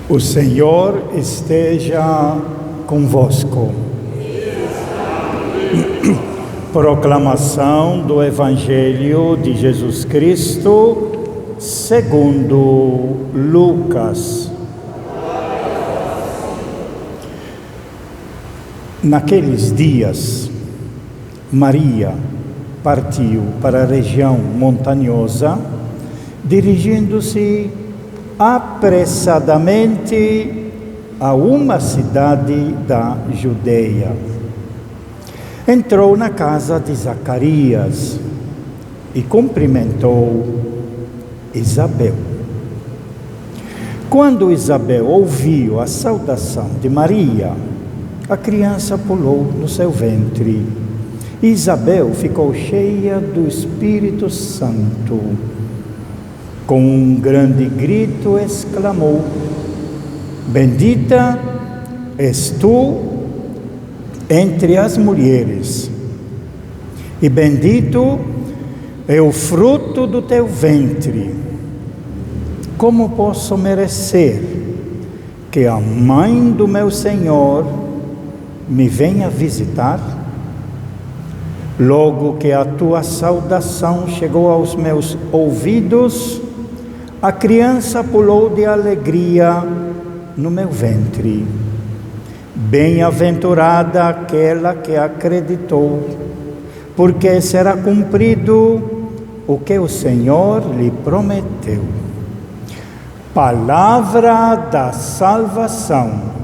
O Senhor esteja convosco. Proclamação do Evangelho de Jesus Cristo segundo Lucas. Naqueles dias, Maria partiu para a região montanhosa, dirigindo-se apressadamente a uma cidade da Judeia. Entrou na casa de Zacarias e cumprimentou Isabel. Quando Isabel ouviu a saudação de Maria, a criança pulou no seu ventre. Isabel ficou cheia do Espírito Santo. Com um grande grito exclamou: Bendita és tu entre as mulheres, e bendito é o fruto do teu ventre. Como posso merecer que a mãe do meu Senhor me venha visitar? Logo que a tua saudação chegou aos meus ouvidos, a criança pulou de alegria no meu ventre. Bem-aventurada aquela que acreditou, porque será cumprido o que o Senhor lhe prometeu. Palavra da salvação.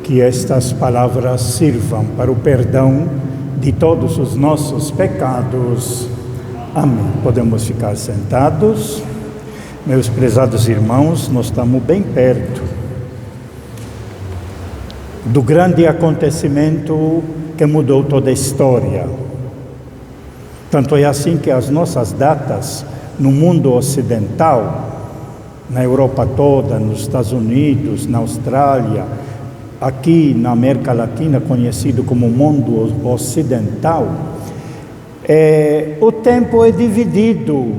Que estas palavras sirvam para o perdão de todos os nossos pecados. Amém. Podemos ficar sentados. Meus prezados irmãos, nós estamos bem perto do grande acontecimento que mudou toda a história. Tanto é assim que as nossas datas no mundo ocidental, na Europa toda, nos Estados Unidos, na Austrália, aqui na América Latina, conhecido como mundo ocidental, o tempo é dividido.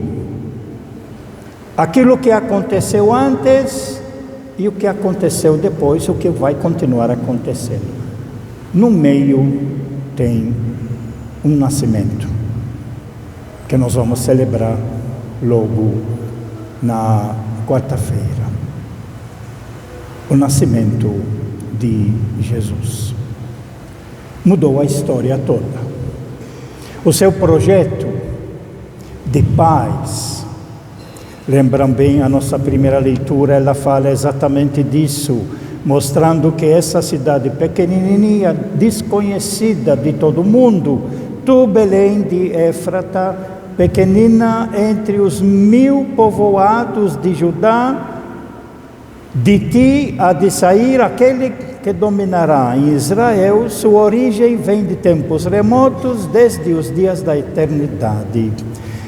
Aquilo que aconteceu antes e o que aconteceu depois, o que vai continuar acontecendo. No meio tem um nascimento, que nós vamos celebrar logo na quarta-feira. O nascimento de Jesus mudou a história toda. O seu projeto de paz, lembram bem a nossa primeira leitura, ela fala exatamente disso, mostrando que essa cidade pequenininha, desconhecida de todo mundo, tu, Belém de Éfrata, pequenina entre os 1000 povoados de Judá, de ti há de sair aquele que dominará em Israel. Sua origem vem de tempos remotos, desde os dias da eternidade.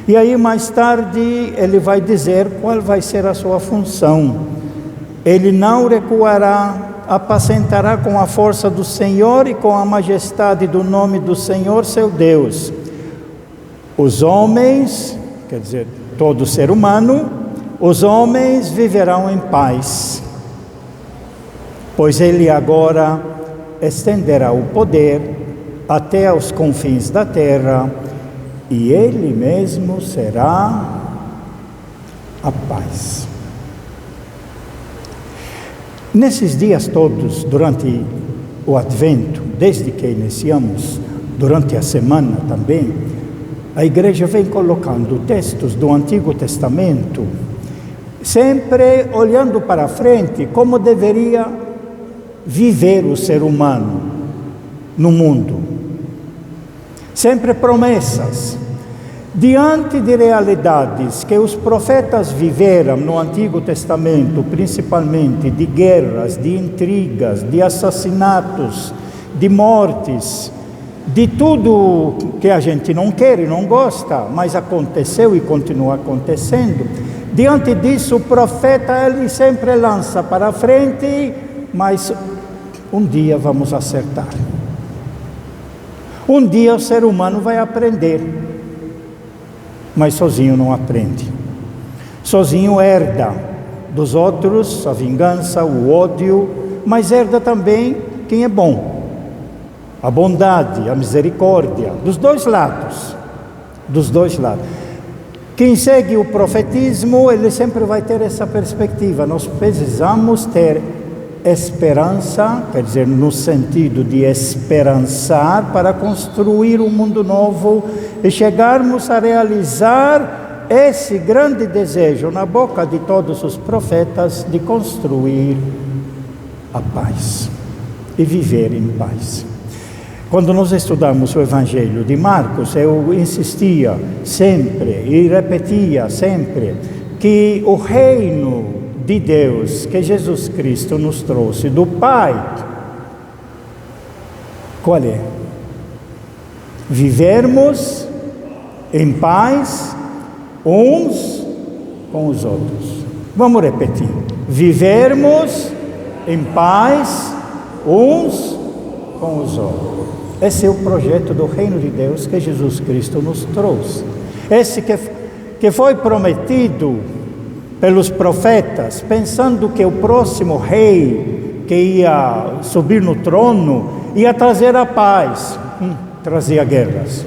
E aí mais tarde ele vai dizer qual vai ser a sua função. Ele não recuará, apacentará com a força do Senhor e com a majestade do nome do Senhor seu Deus. Os homens, quer dizer, todo ser humano, os homens viverão em paz, pois ele agora estenderá o poder até aos confins da terra, e ele mesmo será a paz. Nesses dias todos, durante o Advento, desde que iniciamos, durante a semana também, a igreja vem colocando textos do Antigo Testamento, sempre olhando para frente, como deveria viver o ser humano no mundo. Sempre promessas, diante de realidades que os profetas viveram no Antigo Testamento, principalmente de guerras, de intrigas, de assassinatos, de mortes, de tudo que a gente não quer e não gosta, mas aconteceu e continua acontecendo. Diante disso, o profeta ele sempre lança para frente, mas um dia vamos acertar. Um dia o ser humano vai aprender, mas sozinho não aprende. Sozinho herda dos outros a vingança, o ódio, mas herda também quem é bom, a bondade, a misericórdia, dos dois lados. Quem segue o profetismo, ele sempre vai ter essa perspectiva. Nós precisamos ter esperança, quer dizer, no sentido de esperançar para construir um mundo novo e chegarmos a realizar esse grande desejo na boca de todos os profetas de construir a paz e viver em paz. Quando nós estudamos o Evangelho de Marcos, eu insistia sempre e repetia sempre que o reino de Deus que Jesus Cristo nos trouxe do Pai, qual é? Vivermos em paz uns com os outros. Vamos repetir. Vivermos em paz uns com os outros. Esse é o projeto do reino de Deus que Jesus Cristo nos trouxe. Esse que foi prometido pelos profetas, pensando que o próximo rei que ia subir no trono ia trazer a paz, trazia guerras.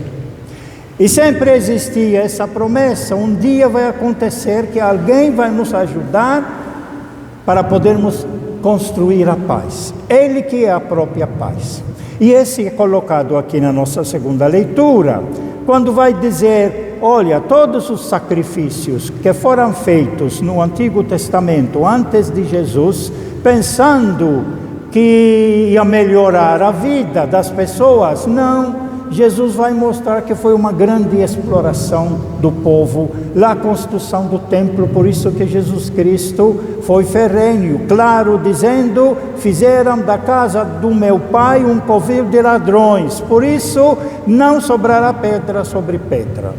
E sempre existia essa promessa: um dia vai acontecer que alguém vai nos ajudar para podermos construir a paz. Ele que é a própria paz. E esse é colocado aqui na nossa segunda leitura, quando vai dizer: olha, todos os sacrifícios que foram feitos no Antigo Testamento antes de Jesus, pensando que ia melhorar a vida das pessoas, não. Jesus vai mostrar que foi uma grande exploração do povo, lá a construção do templo. Por isso que Jesus Cristo foi ferrenho, claro, dizendo: fizeram da casa do meu pai um covil de ladrões, por isso não sobrará pedra sobre pedra.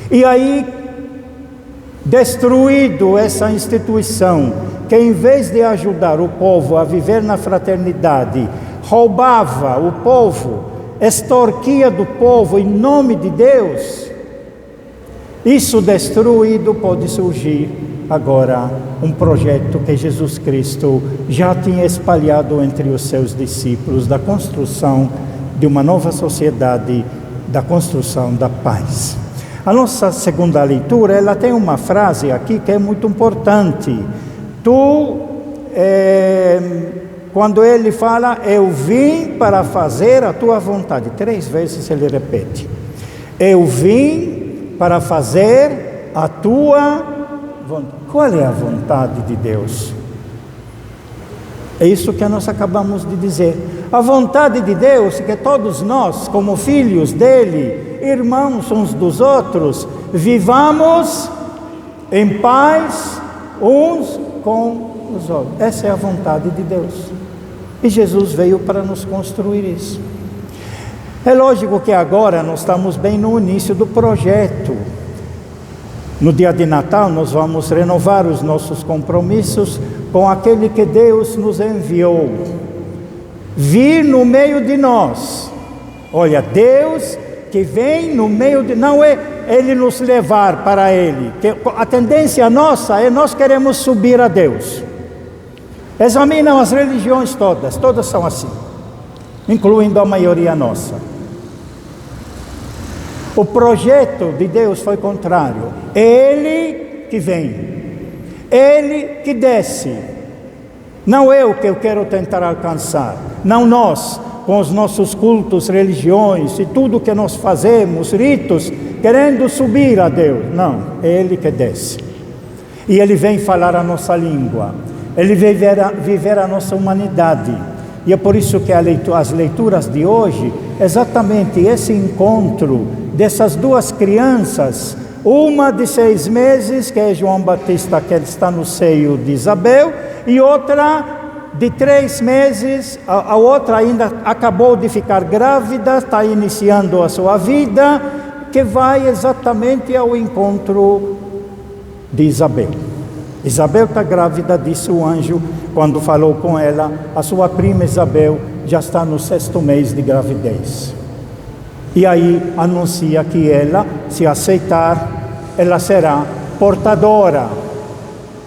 E aí, destruído essa instituição, que em vez de ajudar o povo a viver na fraternidade, roubava o povo, extorquia do povo em nome de Deus, isso destruído, pode surgir agora um projeto que Jesus Cristo já tinha espalhado entre os seus discípulos, da construção de uma nova sociedade, da construção da paz. A nossa segunda leitura, ela tem uma frase aqui que é muito importante. Quando ele fala: eu vim para fazer a tua vontade, 3 vezes ele repete: eu vim para fazer a tua vontade. Qual é a vontade de Deus? É isso que nós acabamos de dizer. A vontade de Deus é que todos nós, como filhos dele, irmãos uns dos outros, vivamos em paz uns com os outros. Essa é a vontade de Deus. E Jesus veio para nos construir isso. É lógico que agora nós estamos bem no início do projeto. No dia de Natal nós vamos renovar os nossos compromissos com aquele que Deus nos enviou vir no meio de nós. Olha, Deus que vem no meio de... Não é Ele nos levar para Ele, que a tendência nossa é nós queremos subir a Deus. Examinam as religiões todas são assim, incluindo a maioria nossa. O projeto de Deus foi contrário. Ele que vem, Ele que desce. Não é o que eu quero tentar alcançar, não nós, com os nossos cultos, religiões e tudo que nós fazemos, ritos, querendo subir a Deus. Não, é Ele que desce. E Ele vem falar a nossa língua. Ele vem viver a nossa humanidade. E é por isso que as leituras de hoje, exatamente esse encontro dessas duas crianças, uma de 6 meses, que é João Batista, que está no seio de Isabel, e outra de 3 meses, a outra ainda acabou de ficar grávida, está iniciando a sua vida, que vai exatamente ao encontro de Isabel. Isabel está grávida, disse o anjo, quando falou com ela, a sua prima Isabel já está no 6º mês de gravidez. E aí anuncia que ela, se aceitar, ela será portadora,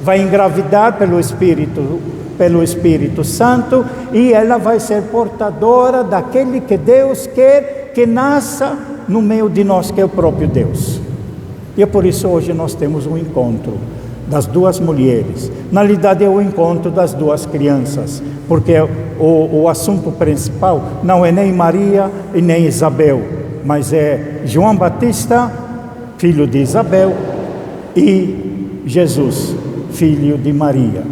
vai engravidar pelo Espírito Santo, e ela vai ser portadora daquele que Deus quer que nasça no meio de nós, que é o próprio Deus. E é por isso hoje nós temos um encontro das 2 mulheres. Na realidade é o encontro das 2 crianças, porque o assunto principal não é nem Maria e nem Isabel, mas é João Batista, filho de Isabel, e Jesus, filho de Maria.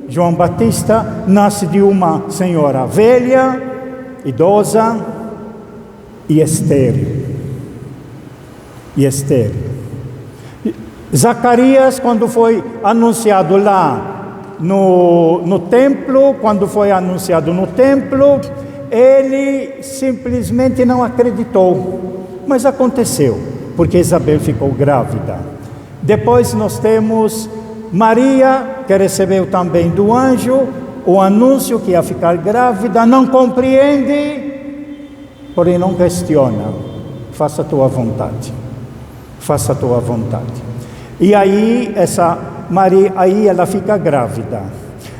João Batista, nasce de uma senhora velha, idosa e estéril. Zacarias, quando foi anunciado lá no templo, ele simplesmente não acreditou, mas aconteceu, porque Isabel ficou grávida. Depois nós temos Maria, que recebeu também do anjo o anúncio que ia ficar grávida, não compreende, porém não questiona. Faça a tua vontade. E aí Maria, aí ela fica grávida.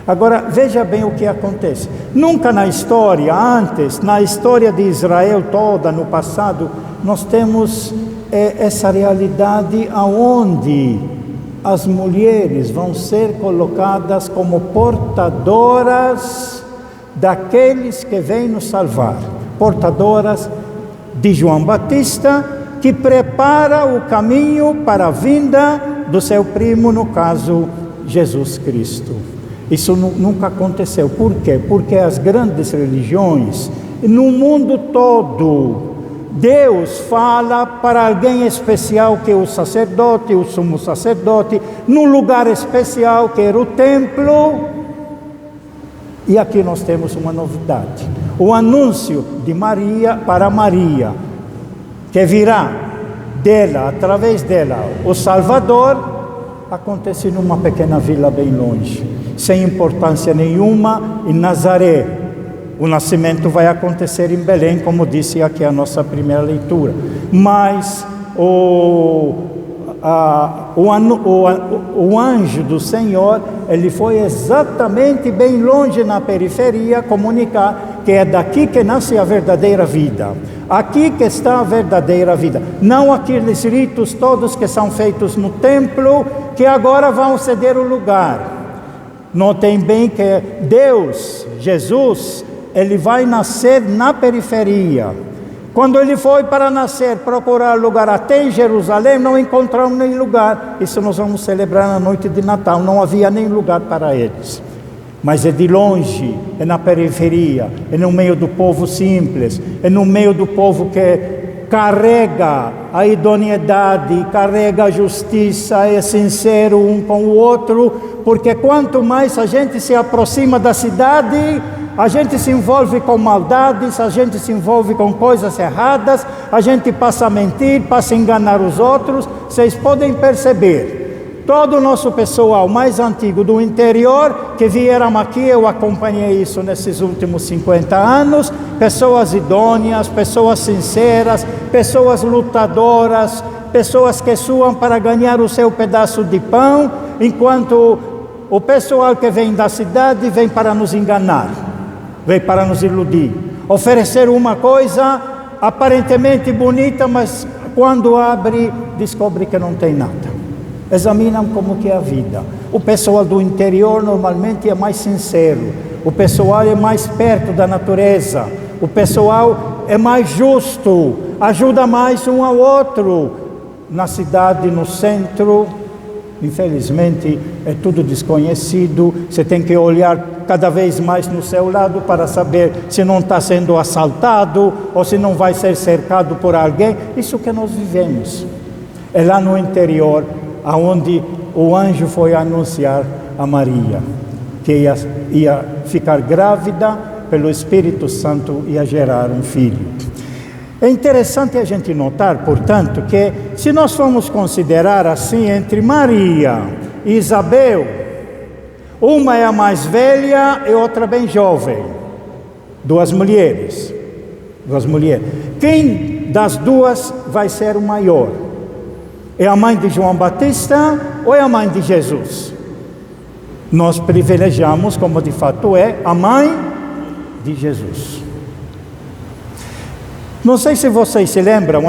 Agora veja bem o que acontece. Nunca na história de Israel toda, no passado, nós temos essa realidade aonde as mulheres vão ser colocadas como portadoras daqueles que vêm nos salvar, portadoras de João Batista, que prepara o caminho para a vinda do seu primo, no caso, Jesus Cristo. Isso nunca aconteceu. Por quê? Porque as grandes religiões, no mundo todo, Deus fala para alguém especial, que é o sacerdote, o sumo sacerdote, num lugar especial, que era o templo. E aqui nós temos uma novidade. O anúncio de Maria para Maria, que virá dela, através dela, o Salvador, acontece numa pequena vila bem longe, sem importância nenhuma, em Nazaré. O nascimento vai acontecer em Belém, como disse aqui a nossa primeira leitura. Mas o anjo do Senhor, ele foi exatamente bem longe na periferia comunicar que é daqui que nasce a verdadeira vida. Aqui que está a verdadeira vida. Não aqueles ritos todos que são feitos no templo, que agora vão ceder o lugar. Notem bem que Deus, Jesus, ele vai nascer na periferia. Quando ele foi para nascer, procurar lugar até em Jerusalém, não encontraram nem lugar. Isso nós vamos celebrar na noite de Natal. Não havia nem lugar para eles. Mas é de longe, é na periferia, é no meio do povo simples, é no meio do povo que carrega a idoneidade, carrega a justiça, é sincero um com o outro, porque quanto mais a gente se aproxima da cidade, a gente se envolve com maldades, a gente se envolve com coisas erradas, a gente passa a mentir, passa a enganar os outros. Vocês podem perceber, todo o nosso pessoal mais antigo do interior, que vieram aqui, eu acompanhei isso nesses últimos 50 anos, pessoas idôneas, pessoas sinceras, pessoas lutadoras, pessoas que suam para ganhar o seu pedaço de pão, enquanto o pessoal que vem da cidade vem para nos enganar, vem para nos iludir, oferecer uma coisa aparentemente bonita, mas quando abre, descobre que não tem nada. Examinam como que é a vida. O pessoal do interior normalmente é mais sincero, o pessoal é mais perto da natureza, o pessoal é mais justo, ajuda mais um ao outro. Na cidade, no centro, infelizmente, é tudo desconhecido. Você tem que olhar cada vez mais no seu lado para saber se não está sendo assaltado ou se não vai ser cercado por alguém. Isso que nós vivemos. É lá no interior aonde o anjo foi anunciar a Maria. que ia ficar grávida pelo Espírito Santo, ia gerar um filho. É interessante a gente notar, portanto, que se nós formos considerar assim, entre Maria e Isabel, uma é a mais velha e outra bem jovem, duas mulheres. Quem das duas vai ser o maior? É a mãe de João Batista ou é a mãe de Jesus? Nós privilegiamos, como de fato é, a mãe de Jesus. Não sei se vocês se lembram,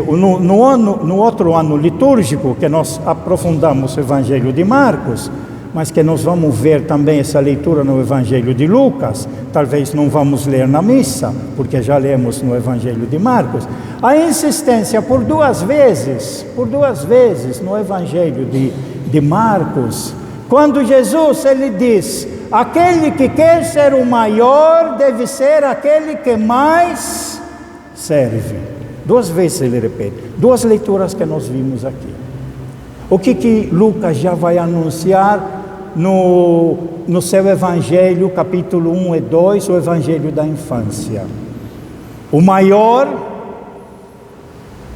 no outro ano litúrgico, que nós aprofundamos o Evangelho de Marcos, mas que nós vamos ver também essa leitura no Evangelho de Lucas, talvez não vamos ler na missa, porque já lemos no Evangelho de Marcos, a insistência por duas vezes no Evangelho de Marcos, quando Jesus ele diz, aquele que quer ser o maior deve ser aquele que mais serve. Duas vezes ele repete, duas leituras que nós vimos aqui. O que Lucas já vai anunciar no seu Evangelho, capítulo 1 e 2, o Evangelho da infância. O maior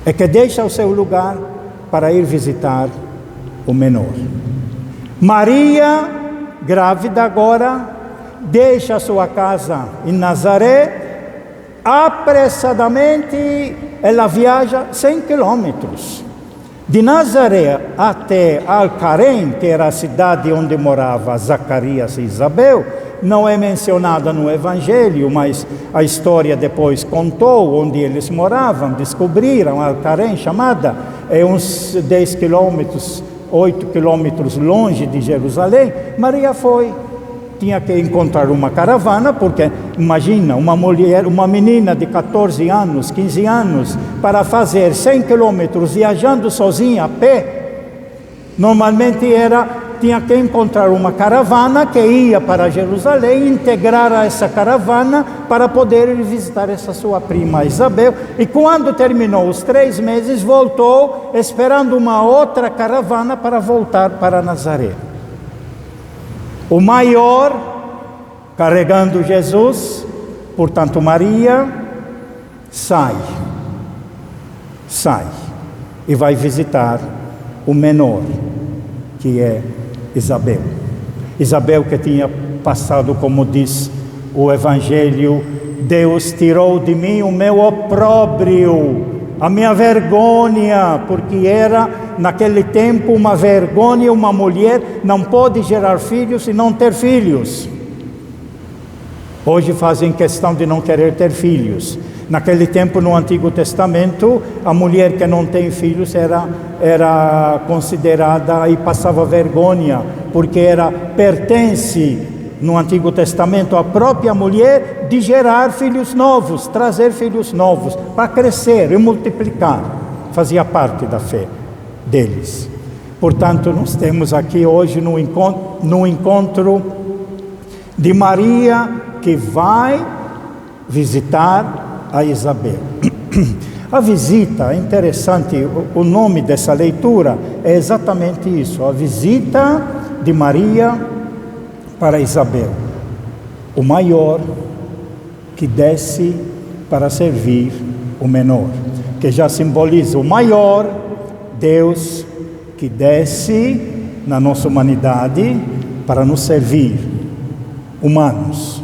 é que deixa o seu lugar para ir visitar o menor. Maria, grávida agora, deixa a sua casa em Nazaré, apressadamente ela viaja 100 quilômetros. De Nazaré até Alcarém, que era a cidade onde morava Zacarias e Isabel, não é mencionada no Evangelho, mas a história depois contou onde eles moravam, descobriram Alcarém, chamada, é uns 10 quilômetros, 8 quilômetros longe de Jerusalém. Maria foi, tinha que encontrar uma caravana, porque imagina, uma menina de 14 anos, 15 anos, para fazer 100 quilômetros viajando sozinha a pé, normalmente tinha que encontrar uma caravana que ia para Jerusalém, integrar a essa caravana para poder ir visitar essa sua prima Isabel, e quando terminou os 3 meses, voltou esperando uma outra caravana para voltar para Nazaré. O maior, carregando Jesus, portanto Maria, sai e vai visitar o menor, que é Isabel. Isabel que tinha passado, como diz o Evangelho, Deus tirou de mim o meu opróbrio, a minha vergonha, porque era naquele tempo uma vergonha, uma mulher não pode gerar filhos e não ter filhos. Hoje fazem questão de não querer ter filhos. Naquele tempo, no Antigo Testamento, a mulher que não tem filhos era considerada e passava vergonha, porque pertence no Antigo Testamento à própria mulher de gerar filhos novos, trazer filhos novos, para crescer e multiplicar. Fazia parte da fé deles. Portanto, nós temos aqui hoje no encontro de Maria, que vai visitar a Isabel. A visita, é interessante, o nome dessa leitura é exatamente isso, a visita de Maria para Isabel, o maior que desce para servir o menor, que já simboliza o maior, Deus que desce na nossa humanidade para nos servir, humanos.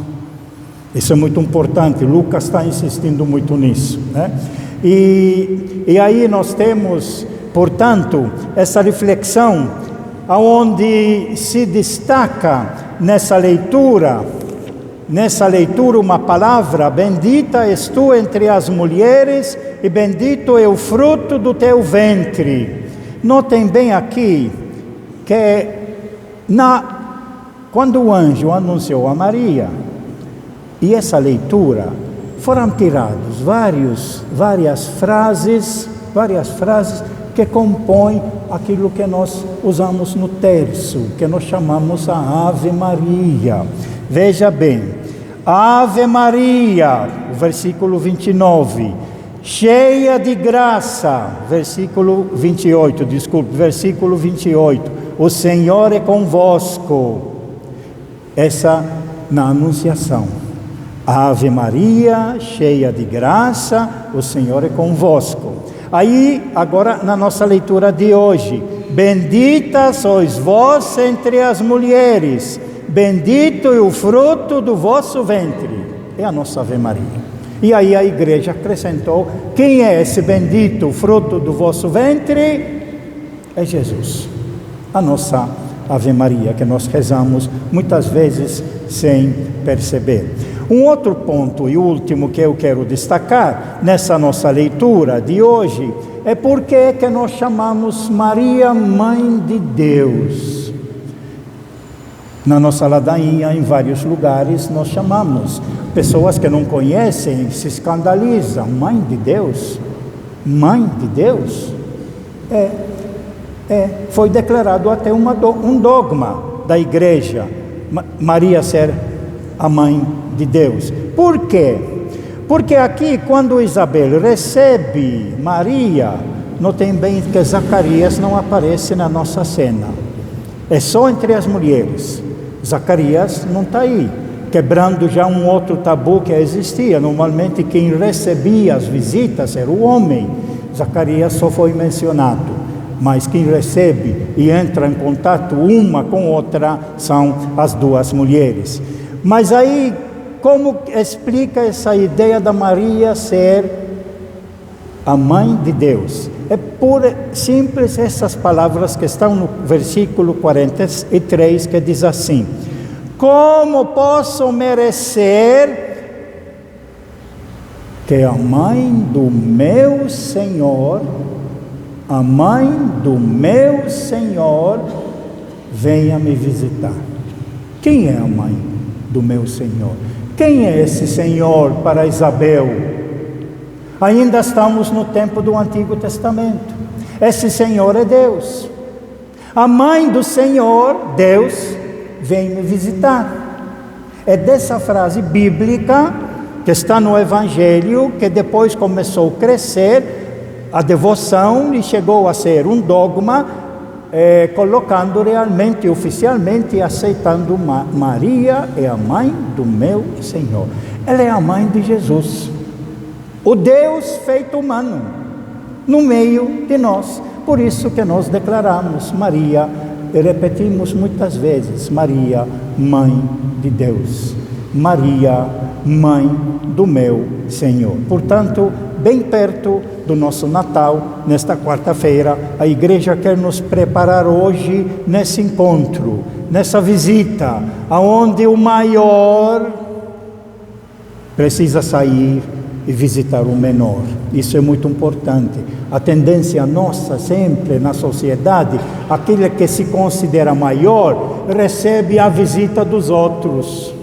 Isso é muito importante, Lucas está insistindo muito nisso, né? E aí nós temos, portanto, essa reflexão, aonde se destaca nessa leitura uma palavra: bendita és tu entre as mulheres e bendito é o fruto do teu ventre. Notem bem aqui que quando o anjo anunciou a Maria, e essa leitura, foram tirados várias frases que compõem aquilo que nós usamos no terço, que nós chamamos a Ave Maria. Veja bem, Ave Maria, versículo 29, cheia de graça, versículo 28, o Senhor é convosco. essa na Anunciação. Ave Maria, cheia de graça, o Senhor é convosco. Aí, agora na nossa leitura de hoje, bendita sois vós entre as mulheres, bendito é o fruto do vosso ventre. É a nossa Ave Maria. E aí a igreja acrescentou: quem é esse bendito fruto do vosso ventre? É Jesus. A nossa Ave Maria, que nós rezamos muitas vezes sem perceber. Um outro ponto e último que eu quero destacar nessa nossa leitura de hoje é porque que nós chamamos Maria Mãe de Deus. Na nossa ladainha, em vários lugares, nós chamamos. Pessoas que não conhecem se escandalizam. Mãe de Deus? Mãe de Deus? Foi declarado até um dogma da igreja, Maria ser a mãe de Deus. Por quê? Porque aqui, quando Isabel recebe Maria, notem bem que Zacarias não aparece na nossa cena. É só entre as mulheres. Zacarias não está aí, quebrando já um outro tabu que existia. Normalmente quem recebia as visitas era o homem. Zacarias só foi mencionado. Mas quem recebe e entra em contato uma com outra são as duas mulheres. Mas aí, como explica essa ideia da Maria ser a mãe de Deus? É por simples essas palavras que estão no versículo 43, que diz assim: como posso merecer que a mãe do meu Senhor, a mãe do meu Senhor, venha me visitar? Quem é a mãe do meu Senhor? Quem é esse Senhor para Isabel? Ainda estamos no tempo do Antigo Testamento. Esse Senhor é Deus. A mãe do Senhor, Deus, vem me visitar. É dessa frase bíblica que está no Evangelho que depois começou a crescer a devoção e chegou a ser um dogma, colocando realmente, oficialmente, aceitando Maria é a mãe do meu Senhor. Ela é a mãe de Jesus, o Deus feito humano, no meio de nós. Por isso que nós declaramos Maria, e repetimos muitas vezes, Maria, mãe de Deus. Maria, mãe do meu Senhor. Portanto, bem perto do nosso Natal, nesta quarta-feira, a igreja quer nos preparar hoje nesse encontro, nessa visita, aonde o maior precisa sair e visitar o menor. Isso é muito importante. A tendência nossa sempre na sociedade, aquele que se considera maior, recebe a visita dos outros.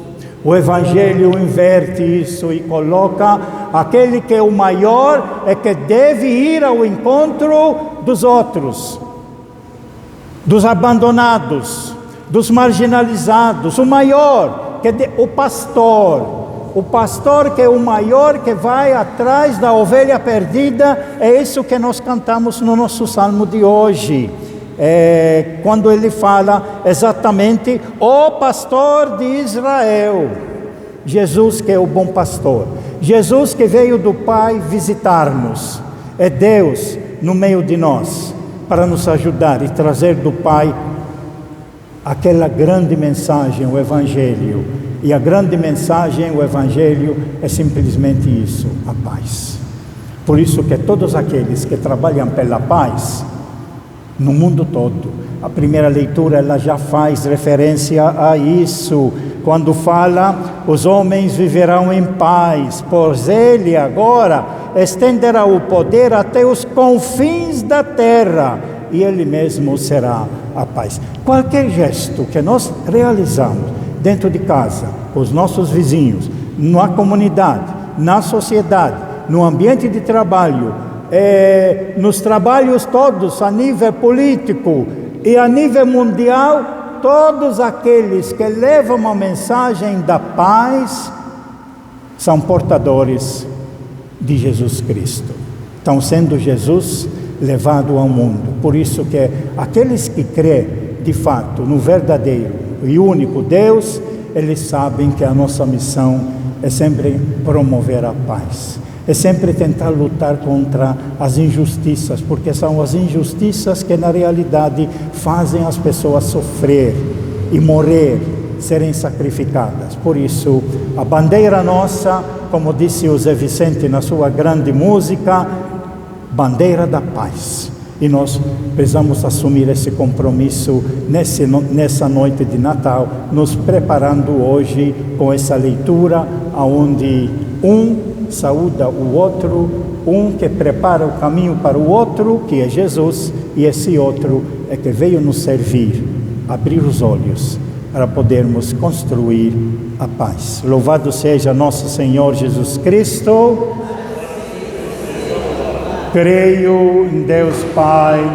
O Evangelho inverte isso e coloca aquele que é o maior é que deve ir ao encontro dos outros, dos abandonados, dos marginalizados. O maior, o pastor que é o maior, que vai atrás da ovelha perdida. É isso que nós cantamos no nosso salmo de hoje. Quando ele fala exatamente o pastor de Israel, Jesus que é o bom pastor, Jesus que veio do Pai visitar-nos, é Deus no meio de nós para nos ajudar e trazer do Pai aquela grande mensagem, o Evangelho. E a grande mensagem, o Evangelho, é simplesmente isso, a paz. Por isso que todos aqueles que trabalham pela paz no mundo todo, a primeira leitura ela já faz referência a isso, quando fala: os homens viverão em paz, pois ele agora estenderá o poder até os confins da terra, e ele mesmo será a paz. Qualquer gesto que nós realizamos dentro de casa, com os nossos vizinhos, na comunidade, na sociedade, no ambiente de trabalho, nos trabalhos todos, a nível político e a nível mundial, todos aqueles que levam a mensagem da paz são portadores de Jesus Cristo. Estão sendo Jesus levado ao mundo. Por isso que aqueles que crêem de fato no verdadeiro e único Deus, eles sabem que a nossa missão é sempre promover a paz. É sempre tentar lutar contra as injustiças, porque são as injustiças que na realidade fazem as pessoas sofrer e morrer, serem sacrificadas. Por isso, a bandeira nossa, como disse o Zé Vicente na sua grande música, bandeira da paz. E nós precisamos assumir esse compromisso nessa noite de Natal, nos preparando hoje com essa leitura, onde saúda o outro, que prepara o caminho para o outro, que é Jesus, e esse outro é que veio nos servir, abrir os olhos para podermos construir a paz. Louvado seja nosso Senhor Jesus Cristo. Creio em Deus Pai,